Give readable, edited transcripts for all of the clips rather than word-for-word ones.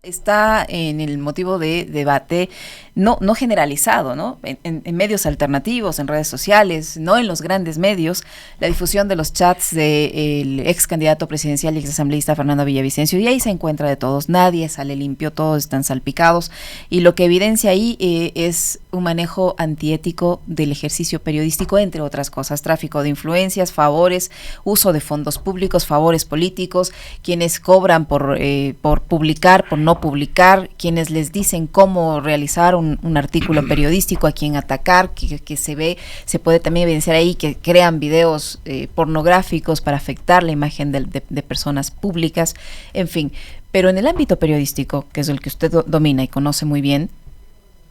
Está en el motivo de debate no generalizado, ¿no? En medios alternativos, en redes sociales, no en los grandes medios, la difusión de los chats del ex candidato presidencial y ex asambleísta Fernando Villavicencio, y ahí se encuentra de todos, nadie sale limpio, todos están salpicados, y lo que evidencia ahí es un manejo antiético del ejercicio periodístico, entre otras cosas, tráfico de influencias, favores, uso de fondos públicos, favores políticos, quienes cobran por publicar, por no publicar, quienes les dicen cómo realizar un artículo periodístico, a quién atacar, que se puede también evidenciar ahí que crean videos pornográficos para afectar la imagen de personas públicas, en fin. Pero en el ámbito periodístico, que es el que usted domina y conoce muy bien,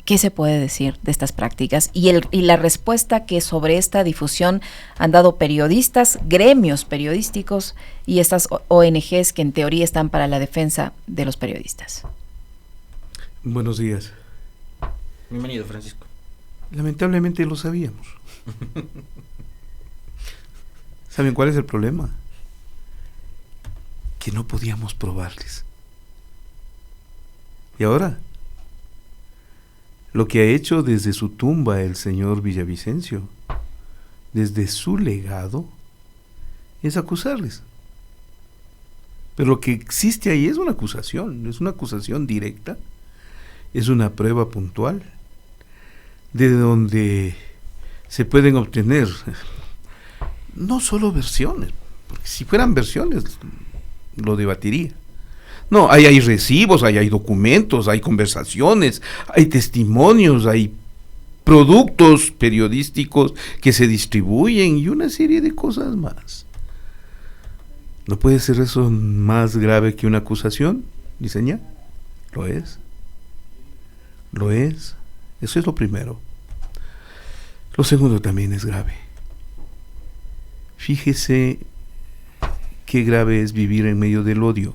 ¿qué se puede decir de estas prácticas? Y la respuesta que sobre esta difusión han dado periodistas, gremios periodísticos y estas ONGs que en teoría están para la defensa de los periodistas. Buenos días. Bienvenido, Francisco. Lamentablemente lo sabíamos. ¿Saben cuál es el problema? Que no podíamos probarles. ¿Y ahora? Lo que ha hecho desde su tumba el señor Villavicencio, desde su legado, es acusarles. Pero lo que existe ahí es una acusación directa, es una prueba puntual, de donde se pueden obtener no solo versiones, porque si fueran versiones lo debatiría. No, ahí hay recibos, ahí hay documentos, hay conversaciones, hay testimonios, hay productos periodísticos que se distribuyen y una serie de cosas más. ¿No puede ser eso más grave que una acusación, Liceña? Lo es. Lo es. Eso es lo primero. Lo segundo también es grave. Fíjese qué grave es vivir en medio del odio.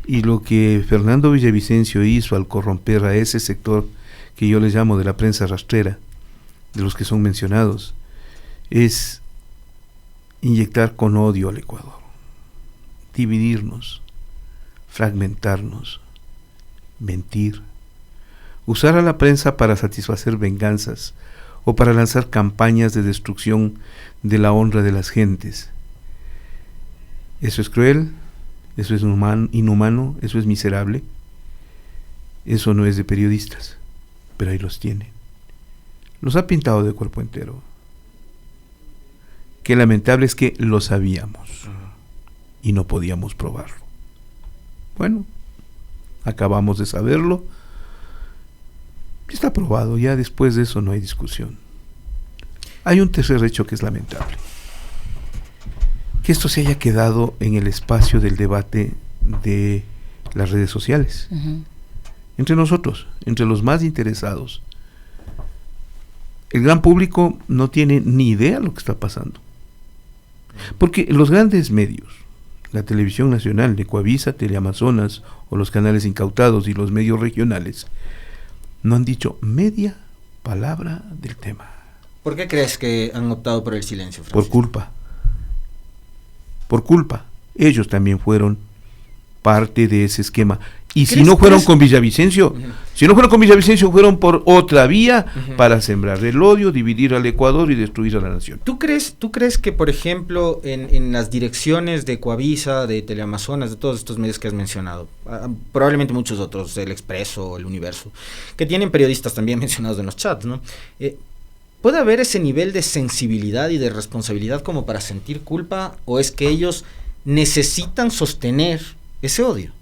Y lo que Fernando Villavicencio hizo al corromper a ese sector que yo les llamo de la prensa rastrera, de los que son mencionados, es inyectar con odio al Ecuador, dividirnos, fragmentarnos, mentir, usar a la prensa para satisfacer venganzas o para lanzar campañas de destrucción de la honra de las gentes. Eso es cruel. Eso es inhumano, eso es miserable, eso no es de periodistas, pero ahí los tiene. Los ha pintado de cuerpo entero. Qué lamentable es que lo sabíamos y no podíamos probarlo. Bueno, acabamos de saberlo, está probado, ya después de eso no hay discusión. Hay un tercer hecho que es lamentable. Que esto se haya quedado en el espacio del debate de las redes sociales, entre nosotros, entre los más interesados. El gran público no tiene ni idea de lo que está pasando, porque los grandes medios, la televisión nacional de Coavisa, Teleamazonas o los canales incautados y los medios regionales, no han dicho media palabra del tema. ¿Por qué crees que han optado por el silencio, Francisco? Por culpa. Ellos también fueron parte de ese esquema. Y si no fueron con Villavicencio, fueron por otra vía para sembrar el odio, dividir al Ecuador y destruir a la nación. ¿Tú crees que, por ejemplo, en las direcciones de Coavisa, de Teleamazonas, de todos estos medios que has mencionado, probablemente muchos otros, El Expreso, El Universo, que tienen periodistas también mencionados en los chats, ¿no? ¿Puede haber ese nivel de sensibilidad y de responsabilidad como para sentir culpa, o es que ellos necesitan sostener ese odio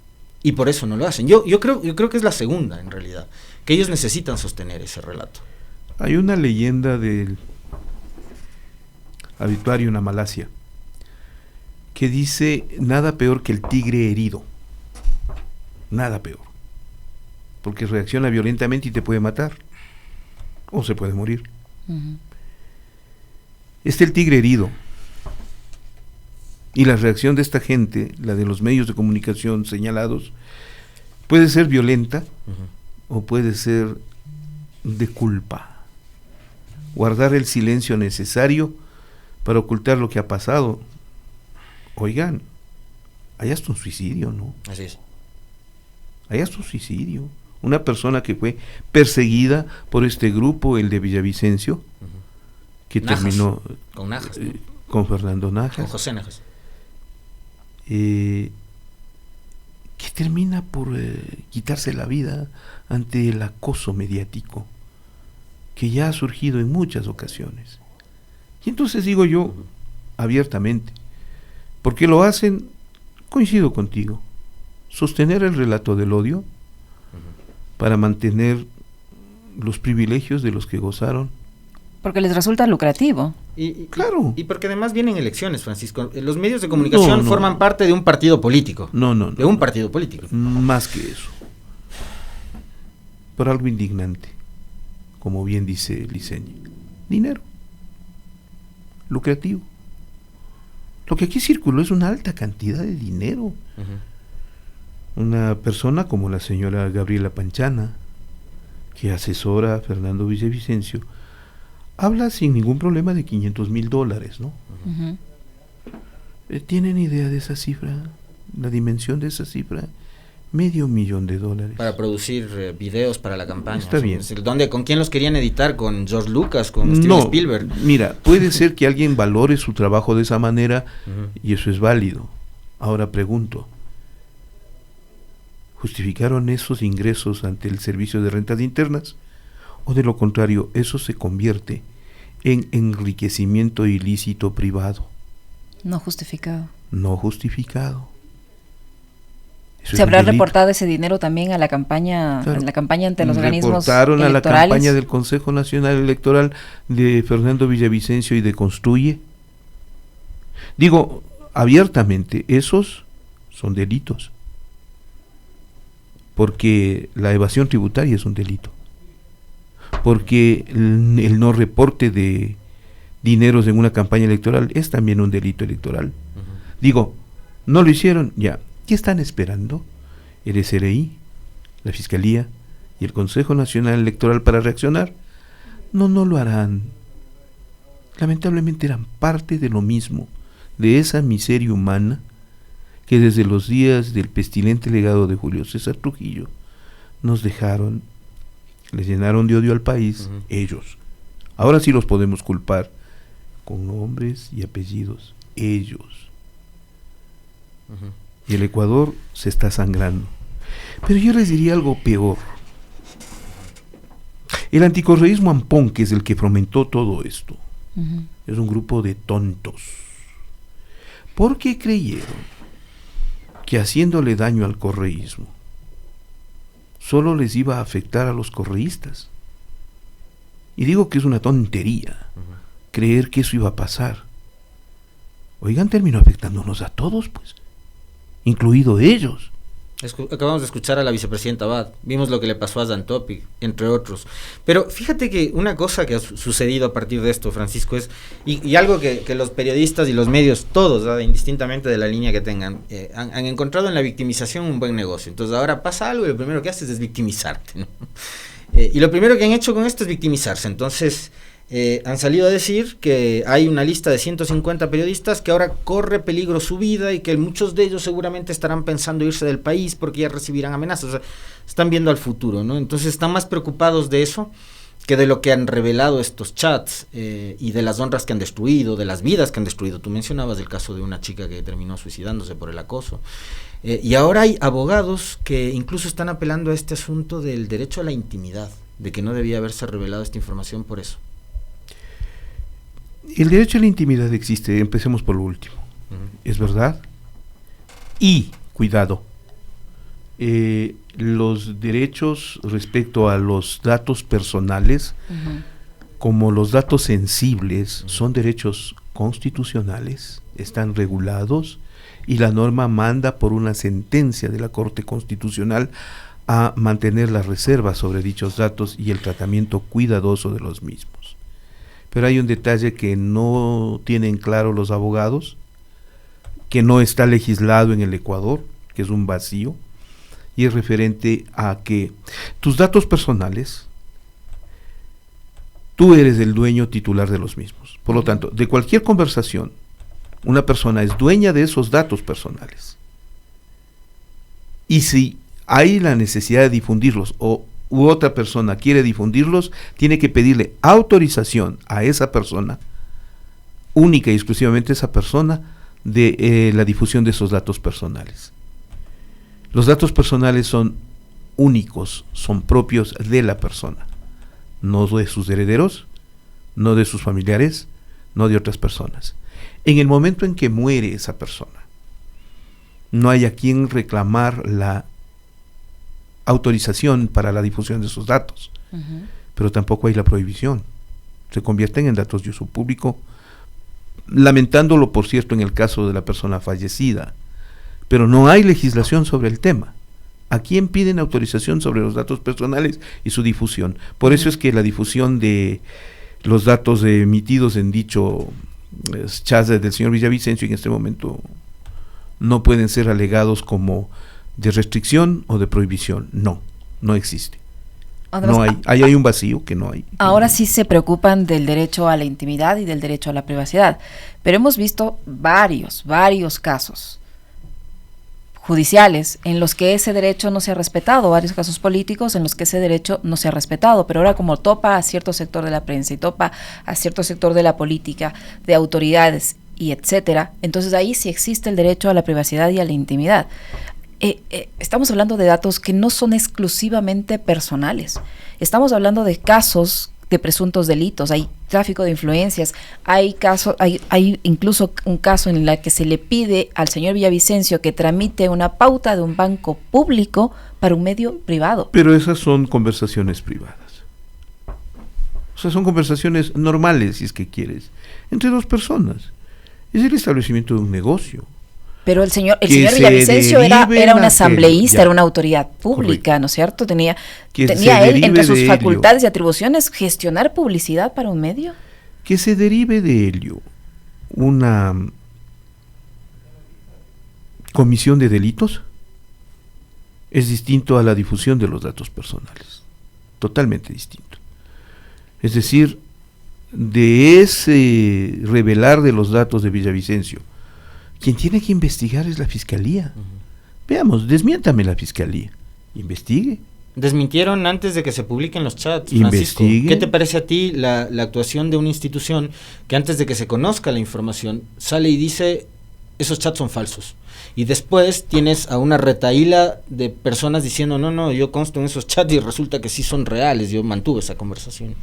y por eso no lo hacen? Yo creo que es la segunda, en realidad, que ellos necesitan sostener ese relato. Hay una leyenda del habituario en la Malasia que dice: nada peor que el tigre herido, nada peor, porque reacciona violentamente y te puede matar o se puede morir. El tigre herido, y la reacción de esta gente, la de los medios de comunicación señalados, puede ser violenta o puede ser de culpa. Guardar el silencio necesario para ocultar lo que ha pasado. Oigan, hay hasta un suicidio, ¿no? Así es. Hay hasta un suicidio. Una persona que fue perseguida por este grupo, el de Villavicencio, que Najas, terminó con Najas, ¿no? Con Fernando Najas. Con José Najas. Que termina por quitarse la vida ante el acoso mediático que ya ha surgido en muchas ocasiones. Y entonces digo yo abiertamente, ¿por qué lo hacen? Coincido contigo, sostener el relato del odio para mantener los privilegios de los que gozaron. Porque les resulta lucrativo. Claro. Y porque además vienen elecciones, Francisco. Los medios de comunicación forman parte de un partido político. De un partido político. Más que eso. Por algo indignante, como bien dice Liceñi. Dinero. Lucrativo. Lo que aquí circuló es una alta cantidad de dinero. Una persona como la señora Gabriela Panchana, que asesora a Fernando Villavicencio, habla sin ningún problema de $500,000, ¿no? ¿Tienen idea de esa cifra? La dimensión de esa cifra, $500,000. Para producir videos para la campaña. Está bien. ¿Con quién los querían editar? ¿Con George Lucas? ¿Con Steven Spielberg? Mira, puede ser que alguien valore su trabajo de esa manera y eso es válido. Ahora pregunto, ¿justificaron esos ingresos ante el Servicio de Rentas Internas? ¿O de lo contrario, eso se convierte en enriquecimiento ilícito privado? No justificado. No justificado. Eso ¿Se habrá reportado ese dinero también a la campaña, en la campaña ante los organismos reportaron electorales? A la campaña del Consejo Nacional Electoral de Fernando Villavicencio y de Construye. Digo abiertamente, esos son delitos. Porque la evasión tributaria es un delito. Porque el no reporte de dineros en una campaña electoral es también un delito electoral. Digo, no lo hicieron, ya. ¿Qué están esperando el SRI, la Fiscalía y el Consejo Nacional Electoral para reaccionar? No lo harán. Lamentablemente eran parte de lo mismo, de esa miseria humana que desde los días del pestilente legado de Julio César Trujillo nos dejaron, les llenaron de odio al país, ellos. Ahora sí los podemos culpar con nombres y apellidos, ellos. Y el Ecuador se está sangrando. Pero yo les diría algo peor. El anticorreísmo ampón, que es el que fomentó todo esto, es un grupo de tontos. Porque creyeron que haciéndole daño al correísmo solo les iba a afectar a los correístas. Y digo que es una tontería creer que eso iba a pasar. Oigan, terminó afectándonos a todos, pues, incluido ellos. Acabamos de escuchar a la vicepresidenta Abad, vimos lo que le pasó a Dan Topic, entre otros. Pero fíjate que una cosa que ha sucedido a partir de esto, Francisco, es, y algo que los periodistas y los medios, todos, ¿verdad?, indistintamente de la línea que tengan, han encontrado en la victimización un buen negocio. Entonces ahora pasa algo y lo primero que haces es victimizarte, ¿no? Y lo primero que han hecho con esto es victimizarse. Entonces han salido a decir que hay una lista de 150 periodistas que ahora corre peligro su vida y que muchos de ellos seguramente estarán pensando irse del país porque ya recibirán amenazas. O sea, están viendo al futuro, ¿no? Entonces están más preocupados de eso que de lo que han revelado estos chats y de las honras que han destruido, de las vidas que han destruido. Tú mencionabas el caso de una chica que terminó suicidándose por el acoso. Y ahora hay abogados que incluso están apelando a este asunto del derecho a la intimidad, de que no debía haberse revelado esta información por eso. El derecho a la intimidad existe, empecemos por lo último, es verdad. Y, cuidado, los derechos respecto a los datos personales, como los datos sensibles, son derechos constitucionales, están regulados, y la norma manda por una sentencia de la Corte Constitucional a mantener la reserva sobre dichos datos y el tratamiento cuidadoso de los mismos. Pero hay un detalle que no tienen claro los abogados, que no está legislado en el Ecuador, que es un vacío, y es referente a que tus datos personales, tú eres el dueño titular de los mismos. Por lo tanto, de cualquier conversación, una persona es dueña de esos datos personales. Y si hay la necesidad de difundirlos u otra persona quiere difundirlos, tiene que pedirle autorización a esa persona, única y exclusivamente esa persona, de la difusión de esos datos personales. Los datos personales son únicos, son propios de la persona, no de sus herederos, no de sus familiares, no de otras personas. En el momento en que muere esa persona, no hay a quien reclamar la autorización para la difusión de esos datos, pero tampoco hay la prohibición. Se convierten en datos de uso público, lamentándolo, por cierto, en el caso de la persona fallecida, pero no hay legislación sobre el tema. ¿A quién piden autorización sobre los datos personales y su difusión? Por eso es que la difusión de los datos emitidos en dicho chat del señor Villavicencio en este momento no pueden ser alegados como de restricción o de prohibición. No existe. Además, no hay un vacío que no hay. Ahora sí se preocupan del derecho a la intimidad y del derecho a la privacidad, pero hemos visto varios casos judiciales en los que ese derecho no se ha respetado, varios casos políticos en los que ese derecho no se ha respetado, pero ahora como topa a cierto sector de la prensa y topa a cierto sector de la política, de autoridades y etcétera, entonces ahí sí existe el derecho a la privacidad y a la intimidad. Estamos hablando de datos que no son exclusivamente personales, estamos hablando de casos de presuntos delitos, hay tráfico de influencias, hay incluso un caso en el que se le pide al señor Villavicencio que tramite una pauta de un banco público para un medio privado. Pero esas son conversaciones privadas. O sea, son conversaciones normales, si es que quieres, entre dos personas. Es el establecimiento de un negocio. Pero el señor Villavicencio era un asambleísta, era una autoridad pública, correcto, ¿no es cierto? Tenía él entre sus facultades y atribuciones gestionar publicidad para un medio. Que se derive de ello una comisión de delitos es distinto a la difusión de los datos personales, totalmente distinto. Es decir, de ese revelar de los datos de Villavicencio, quien tiene que investigar es la fiscalía. Veamos, desmiéntame la fiscalía. Investigue. Desmintieron antes de que se publiquen los chats, Francisco. Investigue. ¿Qué te parece a ti la actuación de una institución que antes de que se conozca la información sale y dice esos chats son falsos? Y después tienes a una retahíla de personas diciendo no, yo consto en esos chats y resulta que sí son reales, yo mantuve esa conversación.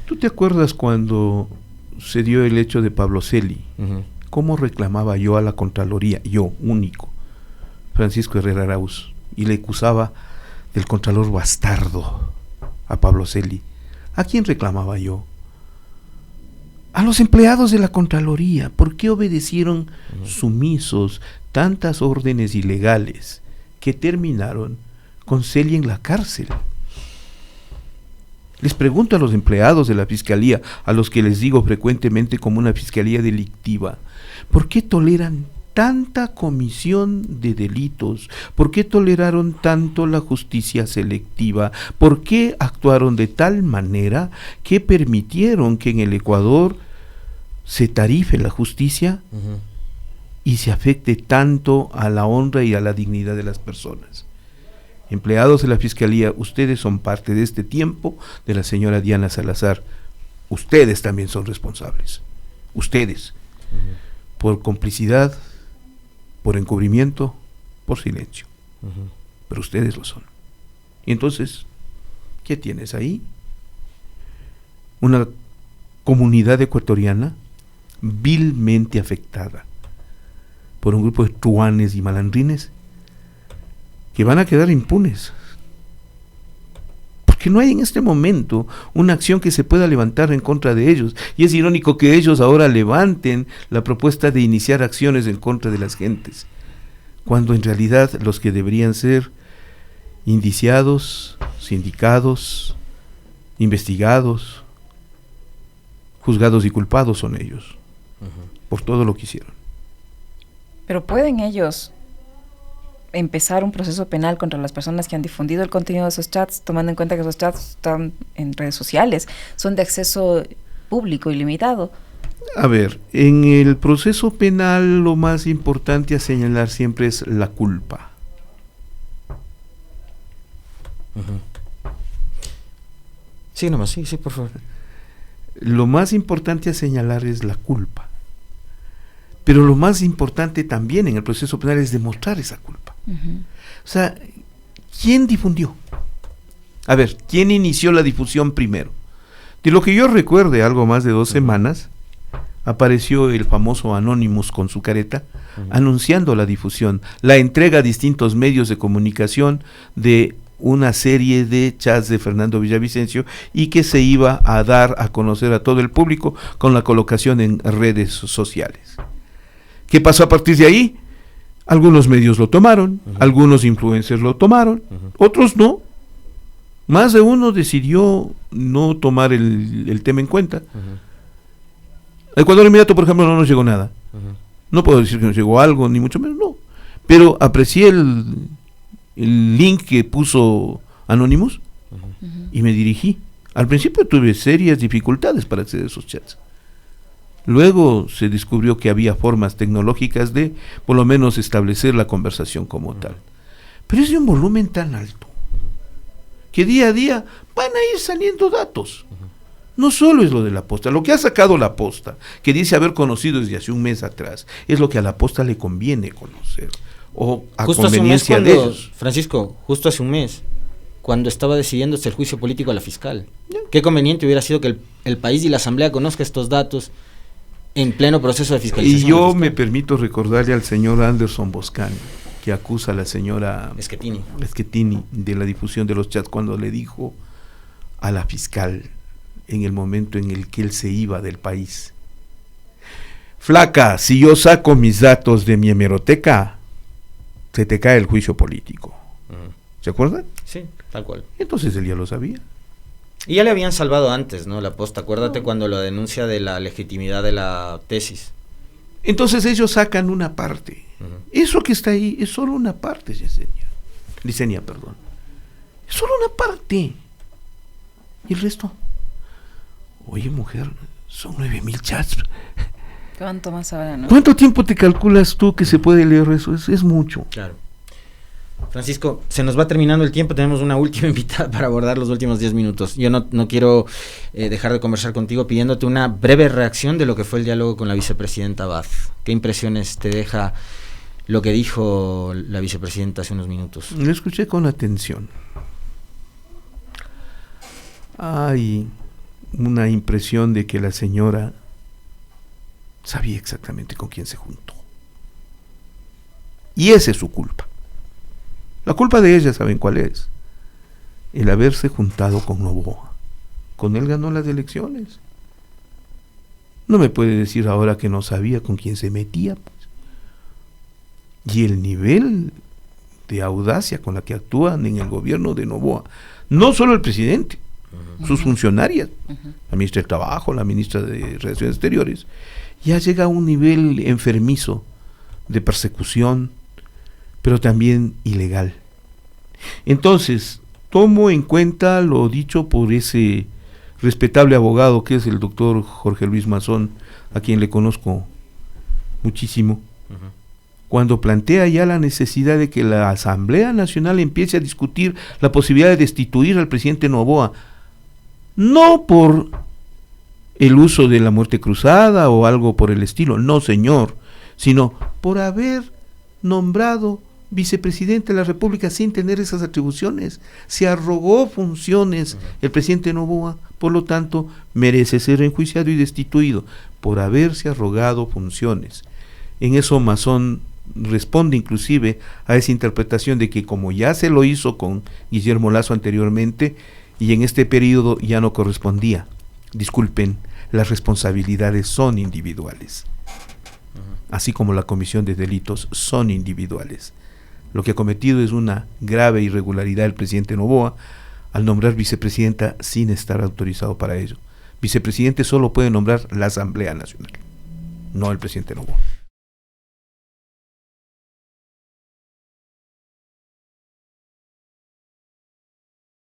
¿Tú te acuerdas cuando se dio el hecho de Pablo Celi? ¿Cómo reclamaba yo a la Contraloría, yo, único, Francisco Herrera Arauz, y le acusaba del Contralor bastardo a Pablo Celi? ¿A quién reclamaba yo? A los empleados de la Contraloría. ¿Por qué obedecieron sumisos tantas órdenes ilegales que terminaron con Celi en la cárcel? Les pregunto a los empleados de la Fiscalía, a los que les digo frecuentemente como una fiscalía delictiva, ¿por qué toleran tanta comisión de delitos? ¿Por qué toleraron tanto la justicia selectiva? ¿Por qué actuaron de tal manera que permitieron que en el Ecuador se tarife la justicia y se afecte tanto a la honra y a la dignidad de las personas? Empleados de la Fiscalía, ustedes son parte de este tiempo de la señora Diana Salazar. Ustedes también son responsables. Ustedes. Por complicidad, por encubrimiento, por silencio. Pero ustedes lo son. Y entonces, ¿qué tienes ahí? Una comunidad ecuatoriana vilmente afectada por un grupo de truanes y malandrines que van a quedar impunes, porque no hay en este momento una acción que se pueda levantar en contra de ellos, y es irónico que ellos ahora levanten la propuesta de iniciar acciones en contra de las gentes, cuando en realidad los que deberían ser indiciados, sindicados, investigados, juzgados y culpados son ellos, por todo lo que hicieron. Pero ¿pueden ellos empezar un proceso penal contra las personas que han difundido el contenido de esos chats, tomando en cuenta que esos chats están en redes sociales, son de acceso público ilimitado? A ver, en el proceso penal lo más importante a señalar siempre es la culpa. Sí, nomás, sí, por favor. Lo más importante a señalar es la culpa. Pero lo más importante también en el proceso penal es demostrar esa culpa. O sea, ¿quién difundió? A ver, ¿quién inició la difusión primero? De lo que yo recuerde, algo más de 2 semanas, apareció el famoso Anonymous con su careta, anunciando la difusión, la entrega a distintos medios de comunicación de una serie de chats de Fernando Villavicencio y que se iba a dar a conocer a todo el público con la colocación en redes sociales. ¿Qué pasó a partir de ahí? Algunos medios lo tomaron, algunos influencers lo tomaron, otros no. Más de uno decidió no tomar el tema en cuenta. Ecuador Inmediato, por ejemplo, no nos llegó nada. No puedo decir que nos llegó algo, ni mucho menos, no. Pero aprecié el link que puso Anonymous y me dirigí. Al principio tuve serias dificultades para acceder a esos chats. Luego se descubrió que había formas tecnológicas de, por lo menos, establecer la conversación como tal. Pero es de un volumen tan alto que día a día van a ir saliendo datos. No solo es lo de la posta, lo que ha sacado la posta, que dice haber conocido desde hace un mes atrás, es lo que a la posta le conviene conocer, o a justo conveniencia hace un mes de ellos. Francisco, justo hace un mes, cuando estaba decidiéndose el juicio político a la fiscal. Qué conveniente hubiera sido que el país y la asamblea conozca estos datos en pleno proceso de fiscalización. Y yo me permito recordarle al señor Anderson Boscani, que acusa a la señora Schettini de la difusión de los chats, cuando le dijo a la fiscal en el momento en el que él se iba del país: flaca, si yo saco mis datos de mi hemeroteca, se te cae el juicio político. ¿Se acuerdan? Sí, tal cual. Entonces él ya lo sabía. Y ya le habían salvado antes, ¿no? La posta, acuérdate cuando la denuncia de la legitimidad de la tesis. Entonces ellos sacan una parte. Eso que está ahí es solo una parte, Licenia, perdón. Es solo una parte. ¿Y el resto? Oye, mujer, son 9,000 chats. ¿Cuánto más habrá, no? ¿Cuánto tiempo te calculas tú que se puede leer eso? Es mucho. Claro. Francisco, se nos va terminando el tiempo, tenemos una última invitada para abordar los últimos 10 minutos. Yo no quiero dejar de conversar contigo pidiéndote una breve reacción de lo que fue el diálogo con la vicepresidenta Abad. ¿Qué impresiones te deja lo que dijo la vicepresidenta hace unos minutos? Lo escuché con atención. Hay una impresión de que la señora sabía exactamente con quién se juntó. Y esa es su culpa. La culpa de ella, ¿saben cuál es? El haberse juntado con Noboa. Con él ganó las elecciones. No me puede decir ahora que no sabía con quién se metía, pues. Y el nivel de audacia con la que actúan en el gobierno de Noboa, no solo el presidente, sus funcionarias, la ministra del Trabajo, la ministra de Relaciones Exteriores, ya llega a un nivel enfermizo de persecución, pero también ilegal. Entonces, tomo en cuenta lo dicho por ese respetable abogado que es el doctor Jorge Luis Mazón, a quien le conozco muchísimo, cuando plantea ya la necesidad de que la Asamblea Nacional empiece a discutir la posibilidad de destituir al presidente Noboa, no por el uso de la muerte cruzada o algo por el estilo, no señor, sino por haber nombrado vicepresidente de la República sin tener esas atribuciones. Se arrogó funciones el presidente Noboa, por lo tanto merece ser enjuiciado y destituido por haberse arrogado funciones. En eso Mazón responde inclusive a esa interpretación de que como ya se lo hizo con Guillermo Lasso anteriormente y en este periodo ya no correspondía. Disculpen, las responsabilidades son individuales, así como la comisión de delitos son individuales. Lo que ha cometido es una grave irregularidad el presidente Noboa al nombrar vicepresidenta sin estar autorizado para ello. Vicepresidente solo puede nombrar la Asamblea Nacional, no el presidente Noboa.